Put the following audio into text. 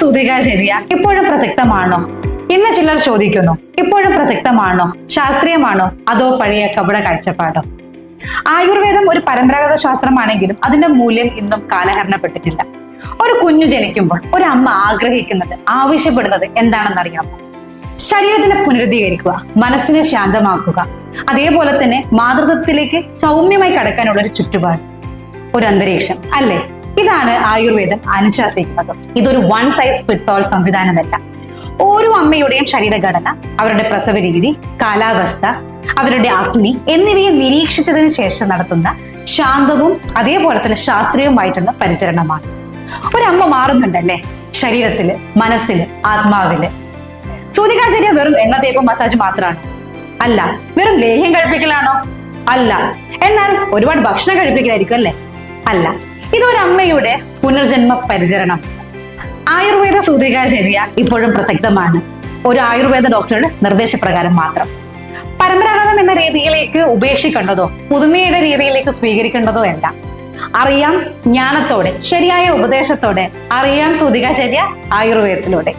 സൂതികാചര്യ ഇപ്പോഴും പ്രസക്തമാണോ? ഇന്ന് ചിലർ ചോദിക്കുന്നു, ഇപ്പോഴും പ്രസക്തമാണോ, ശാസ്ത്രീയമാണോ, അതോ പഴയ കപട കാഴ്ചപ്പാടോ? ആയുർവേദം ഒരു പരമ്പരാഗത ശാസ്ത്രമാണെങ്കിലും അതിന്റെ മൂല്യം ഇന്നും കാലഹരണപ്പെട്ടിട്ടില്ല. ഒരു കുഞ്ഞു ജനിക്കുമ്പോൾ ഒരു അമ്മ ആഗ്രഹിക്കുന്നത്, ആവശ്യപ്പെടുന്നത് എന്താണെന്നറിയാമോ? ശരീരത്തിനെ പുനരുദ്ധീകരിക്കുക, മനസ്സിനെ ശാന്തമാക്കുക, അതേപോലെ തന്നെ മാതൃത്വത്തിലേക്ക് സൗമ്യമായി കടക്കാനുള്ള ഒരു ചുറ്റുപാട്, ഒരു അന്തരീക്ഷം, അല്ലേ? ഇതാണ് ആയുർവേദം അനുശാസിക്കുന്നത്. ഇതൊരു വൺ സൈസ് ഫിറ്റ്സ് ഓൾ സംവിധാനമല്ല. ഓരോ അമ്മയുടെയും ശരീരഘടന, അവരുടെ പ്രസവ രീതി, കാലാവസ്ഥ, അവരുടെ അഗ്നി എന്നിവയെ നിരീക്ഷിച്ചതിന് ശേഷം നടത്തുന്ന ശാന്തവും അതേപോലെ തന്നെ ശാസ്ത്രീയവുമായിട്ടുള്ള പരിചരണമാണ്. ഒരമ്മ മാറുന്നുണ്ടല്ലേ, ശരീരത്തില്, മനസ്സില്, ആത്മാവില്. സൂതികാചര്യ വെറും എണ്ണ തേപ്പും മസാജ് മാത്രമാണ്? അല്ല. വെറും ലേഹ്യം കഴിപ്പിക്കലാണോ? അല്ല. എന്നാൽ ഒരുപാട് ഭക്ഷണം കഴിപ്പിക്കലായിരിക്കും അല്ലേ? അല്ല. ഇതൊരമ്മയുടെ പുനർജന്മ പരിചരണം. ആയുർവേദ സൂതികാചര്യ ഇപ്പോഴും പ്രസക്തമാണ്, ഒരു ആയുർവേദ ഡോക്ടറുടെ നിർദ്ദേശപ്രകാരം മാത്രം. പരമ്പരാഗതം എന്ന രീതിയിലേക്ക് ഉപേക്ഷിക്കേണ്ടതോ പുതുമയുടെ രീതിയിലേക്ക് സ്വീകരിക്കേണ്ടതോ അല്ല. അറിയാം ജ്ഞാനത്തോടെ, ശരിയായ ഉപദേശത്തോടെ അറിയാം സൂതികാചര്യ ആയുർവേദത്തിലൂടെ.